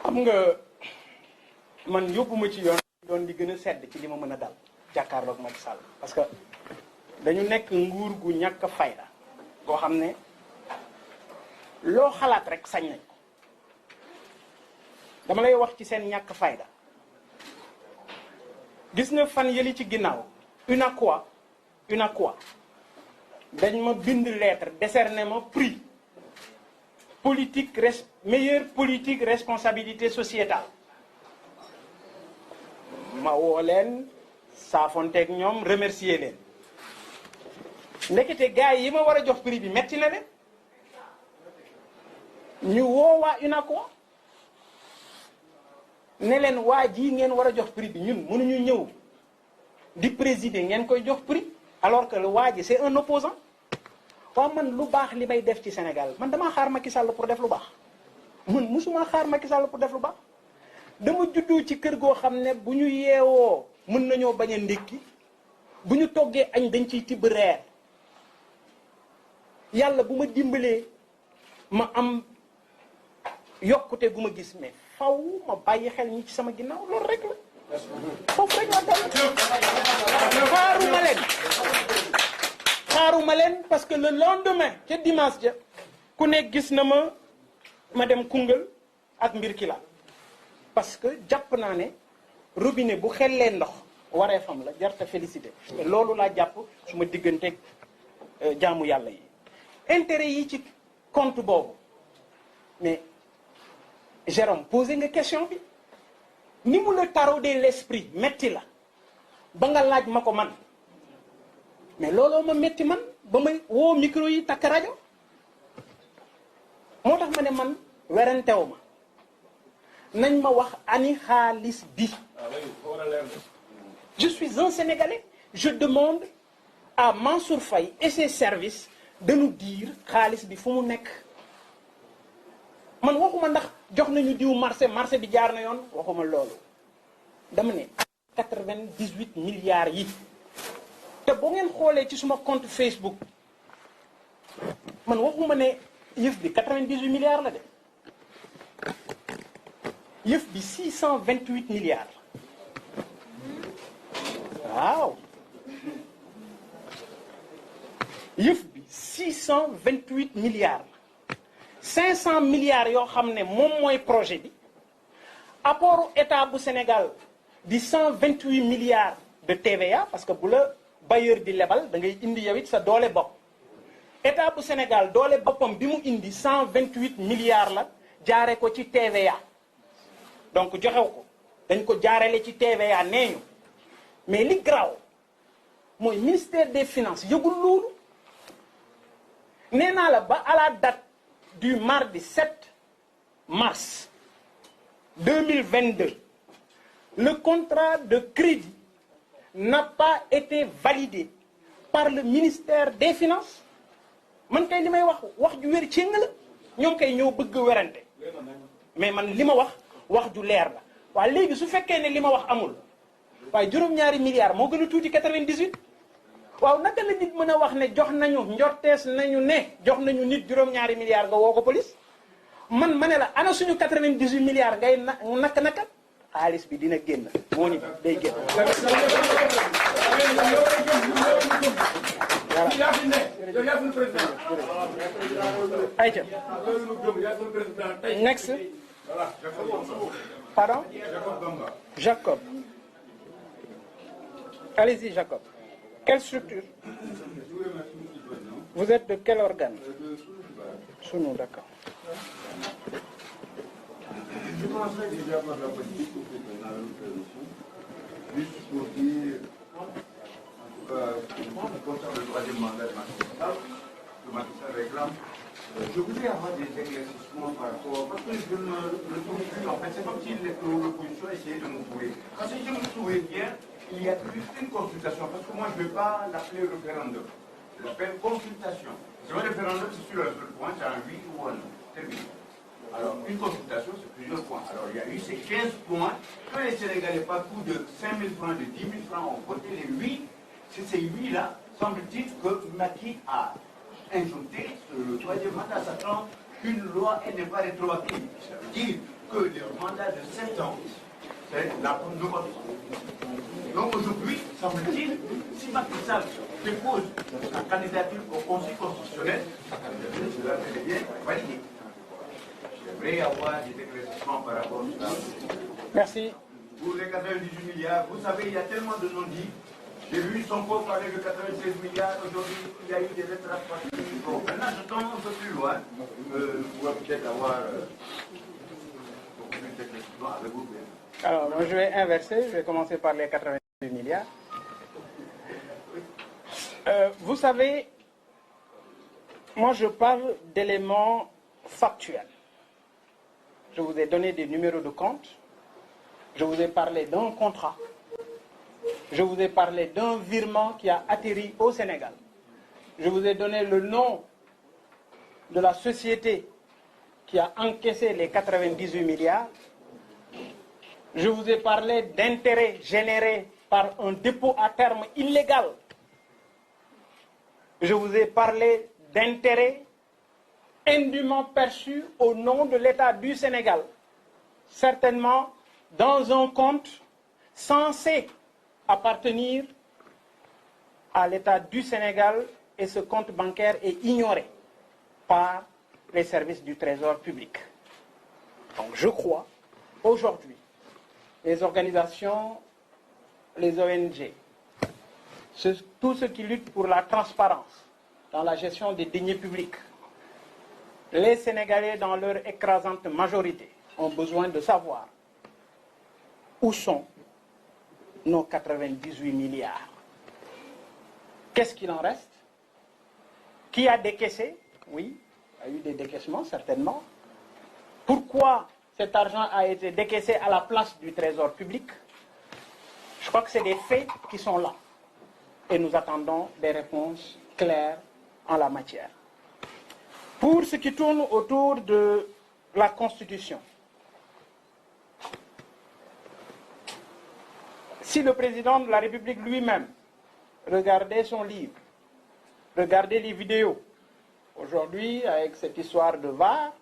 xam nga man yóbbuma ci yoon di gën a sedd ci li ma mën a dal jàkkaarloog Macky Sall parce que dañu nekk nguur gu ñàkk fayda boo xam ne loo xalaat rek sañ nañ ko dama lay wax ci seen ñàkk fayda gis nga fan yëli ci ginnaaw UNACOIS dañ ma bind lettre décerné ma prix meilleure politique responsabilité sociétale ma woo leen saafonteeg ñoom remercier leen ndekete gars yi ma war a jox prix bi metti na leen ñu woo waa UNACOIS ne leen waa ji ngeen war a jox prix bi ñun mënuñu ñëw di présider ngeen koy jox prix alors que le waa ji c'est un opposant waaw man lu baax li may def ci Sénégal man damaa xaar Macky Sall pour def lu baax man musuma xaar Macky Sall pour def lu baax dama juddu ci kër goo xam ne bu ñu yeewoo mën nañoo bañ a ndékki bu ñu toggee añ dañ ciy tibb reer yàlla bu ma dimbalee ma am yokkute gu ma gis mais faw ma bàyyi xel ñi ci sama ginnaaw loolu rek la foofu rek la dal xaaruma leen parce que le lendemain ca dimanche ja ku ne gis na ma dem Koungheul ak mbir ki la parce que jàpp naa ne robinet bu xellee ndox waree fam la jarta félicité te loolu laa jàpp su ma digganteeg jaamu yàlla yi intérêt yi ci compte boobu mais Jérôme posé nga question bi ni mu la taraudé l'esprit metti la ba nga laaj ma ko man mais looloo ma metti man ba may woo micro yi takk rajo moo tax ma ne man werantew ma nañ ma wax ani xaalis bi je suis un Sénégalais je demande à Mansour Faye et ses services de nous dire xaalis bi fu mu nekk man waxuma ndax jox nañu diw marché bi jaar na yoon waxuma loolu dama ne 98 milliards yi te boo ngeen xoolee ci suma compte Facebook man waxuma ne yëf bi 98 milliards la de yëf bi 628 milliards waaw yëf bi 628 milliards 500 milliards yoo xam ne moom mooy projet bi apport état bu Sénégal di 128 milliards de TVA parce que bu la bailleur di lebal da ngay indi yow it sa doole bopp état bu Sénégal doole boppam bi mu indi 128 milliards la jaare ko ci TVA donc joxew ko dañ ko jaarale ci TVA nee ñu mais li graw mooy ministère des finances yëgul loolu nee naa la ba à la date du mardi 7 mars 2022 le contrat de crédit n'a pas été validé par le ministère des Finances man kay li may wax ju wér céng la ñoom kay ñoo bëgg werante mais man li ma wax ju leer la waaye léegi su fekkee ne li ma wax amul waaye juróom-ñaari milliards moo gën a tuuti 98 waaw naka la nit mën a wax ne jox nañu njortees nañu ne jox nañu nit juróom-ñaari milliards nga woo ko police man ma ne la ana suñu 98 milliards ngay naka xaalis bi dina génn moo ni day génn. ayca. next. pardon. Jacob. Allez-y Jacob. Quelle structure? Vous êtes de quel organe? Sous nous, d'accord. Je commencerai déjà par la politique au président juste pour dire, en tout cas, qui concerne le troisième mandat de Macky Sall, que Macky Sall réclame, je voudrais avoir des éclaircissements par rapport, parce que je me souviens plus, en fait, c'est comme si l'opposition essayait de me trouver. Parce que je me souviens bien, il y a plus qu'une consultation, parce que moi je ne vais pas l'appeler référendum, je l'appelle consultation. C'est un référendum, c'est sur le seul point, c'est un oui ou un non. Terminé. Alors, une consultation, c'est plusieurs points. Alors, il y a eu ces 15 points que les Sénégalais, par coup de 5 000 francs, de 10 000 francs, ont voté les 8. C'est ces 8-là, semble-t-il, que Macky a injecté le troisième mandat, sachant qu'une loi, elle n'est pas rétroactive. Ça veut dire que le mandat de 7 ans, c'est la première. Donc aujourd'hui, semble-t-il, si Macky Sall dépose la candidature au Conseil constitutionnel, cela fait bien valider. J'aimerais avoir des éclaircissements par rapport à ça. Merci. Pour les 98 milliards, vous savez, il y a tellement de non-dits. J'ai vu son corps parler de 96 milliards. Aujourd'hui, il y a eu des rétractations. Bon, maintenant, je tombe un peu plus loin. On va peut-être avoir beaucoup plus d'éclaircissements avec vous. Alors, moi, je vais inverser. Je vais commencer par les 98 milliards. Vous savez, moi, je parle d'éléments factuels. Je vous ai donné des numéros de compte. Je vous ai parlé d'un contrat. Je vous ai parlé d'un virement qui a atterri au Sénégal. Je vous ai donné le nom de la société qui a encaissé les 98 milliards. Je vous ai parlé d'intérêts générés par un dépôt à terme illégal. Je vous ai parlé d'intérêts indûment perçus au nom de l'État du Sénégal. Certainement dans un compte censé appartenir à l'État du Sénégal, et ce compte bancaire est ignoré par les services du Trésor public. Donc je crois, aujourd'hui, les organisations, les ONG, tous ceux qui luttent pour la transparence dans la gestion des deniers publics, les Sénégalais dans leur écrasante majorité ont besoin de savoir où sont nos 98 milliards. Qu'est-ce qu'il en reste? Qui a décaissé? Oui, il y a eu des décaissements, certainement. Pourquoi cet argent a été décaissé à la place du Trésor public? Je crois que c'est des faits qui sont là. Et nous attendons des réponses claires en la matière. Pour ce qui tourne autour de la Constitution, si le président de la République lui-même regardait son livre, regardait les vidéos, aujourd'hui, avec cette histoire de VAR,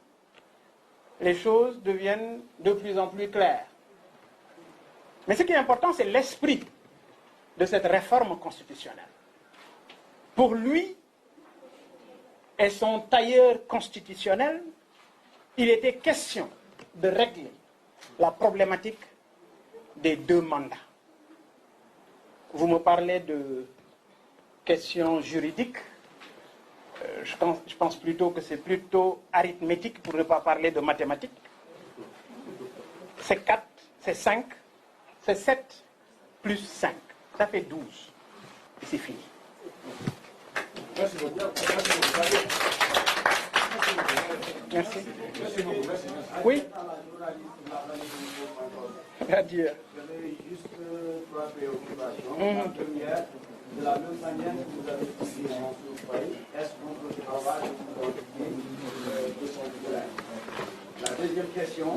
les choses deviennent de plus en plus claires. Mais ce qui est important, c'est l'esprit de cette réforme constitutionnelle. Pour lui et son tailleur constitutionnel, il était question de régler la problématique des deux mandats. Vous me parlez de questions juridiques. Je pense plutôt que c'est plutôt arithmétique pour ne pas parler de mathématiques. C'est 4, c'est 5, c'est 7 plus 5. Ça fait 12. Et c'est fini. Merci beaucoup. Merci. Oui. Adieu. J'avais juste trois préoccupations. La première, de la même manière que vous avez dit en Soufraï, est-ce qu'on peut travailler de son bilan? La deuxième question,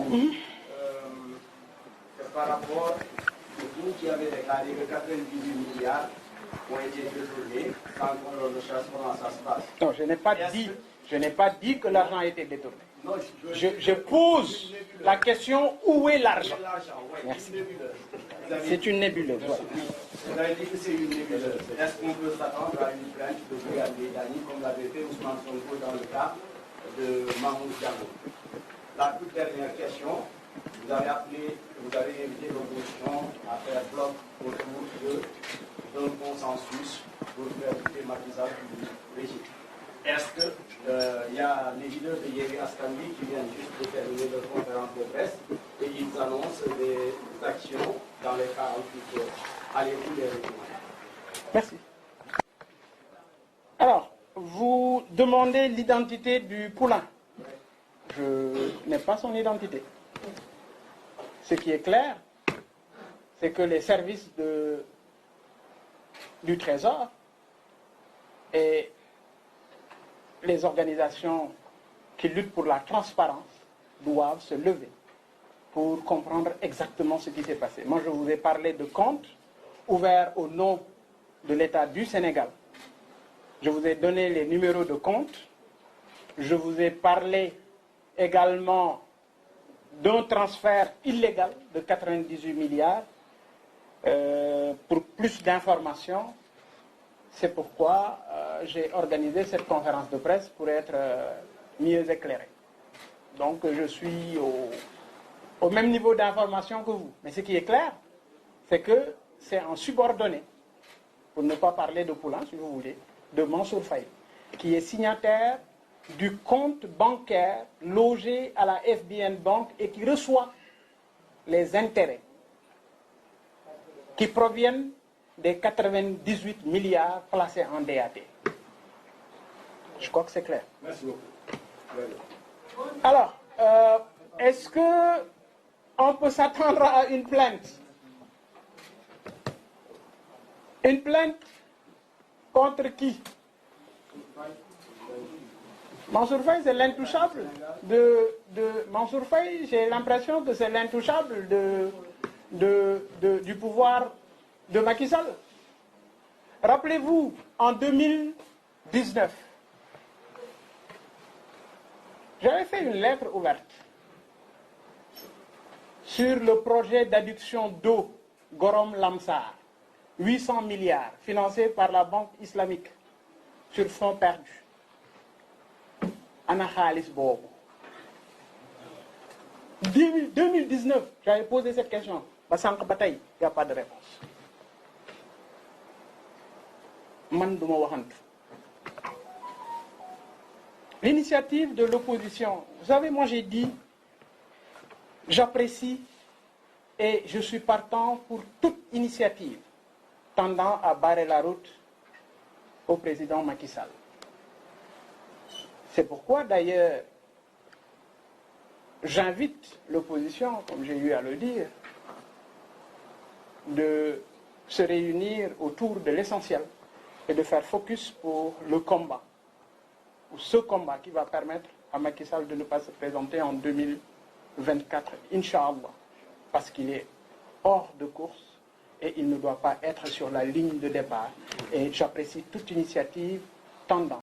c'est par rapport à vous qui avez déclaré que 98 milliards ont été détournés sans qu'on le recherche comment ça se passe. Non, je n'ai pas dit que l'argent a été détourné. Non, Je pose la question, où est l'argent? Merci. C'est une nébuleuse. Vous avez dit que c'est une nébuleuse. Est-ce qu'on peut s'attendre à une plainte de Bouygues Dany comme l'avait fait Ousmane Sonko dans le cas de Mahmoud Diallo? La toute dernière question, vous avez invité l'opposition à faire bloc autour d'un consensus pour faire quitter Macky Sall du régime. Est-ce qu'il y a les leaders de Yewwi Askan Wi qui viennent juste de terminer leur conférence de presse et ils annoncent des actions dans les 48 heures? Allez-vous les recommander? Merci. Alors, vous demandez l'identité du poulain. Je n'ai pas son identité. Ce qui est clair, c'est que les services du Trésor et les organisations qui luttent pour la transparence doivent se lever pour comprendre exactement ce qui s'est passé. Moi, je vous ai parlé de comptes ouverts au nom de l'État du Sénégal. Je vous ai donné les numéros de compte. Je vous ai parlé également d'un transfert illégal de 98 milliards. Pour plus d'informations, c'est pourquoi j'ai organisé cette conférence de presse pour être mieux éclairé. Donc je suis au même niveau d'information que vous. Mais ce qui est clair, c'est que c'est en subordonné, pour ne pas parler de Poulain, si vous voulez, de Mansour Faye, qui est signataire du compte bancaire logé à la FBN Bank et qui reçoit les intérêts qui proviennent des 98 milliards placés en DAT. Je crois que c'est clair. Merci beaucoup. Alors, est-ce qu'on peut s'attendre à une plainte? Une plainte contre qui? Mansour Faye, c'est l'intouchable de Mansour Faye, j'ai l'impression que c'est l'intouchable du pouvoir de Macky Sall. Rappelez-vous, en 2019, j'avais fait une lettre ouverte sur le projet d'adduction d'eau Gorom-Lamsar, 800 milliards, financé par la Banque islamique sur fonds perdus. Ana Khalis Bobo. 2019, j'avais posé cette question. Basank Bataille, il n'y a pas de réponse. L'initiative de l'opposition, vous savez, moi j'ai dit, j'apprécie et je suis partant pour toute initiative tendant à barrer la route au président Macky Sall. C'est pourquoi d'ailleurs j'invite l'opposition, comme j'ai eu à le dire, de se réunir autour de l'essentiel et de faire focus pour le combat, ou ce combat qui va permettre à Macky Sall de ne pas se présenter en 2024, Inch'Allah, parce qu'il est hors de course et il ne doit pas être sur la ligne de départ. Et j'apprécie toute initiative tendant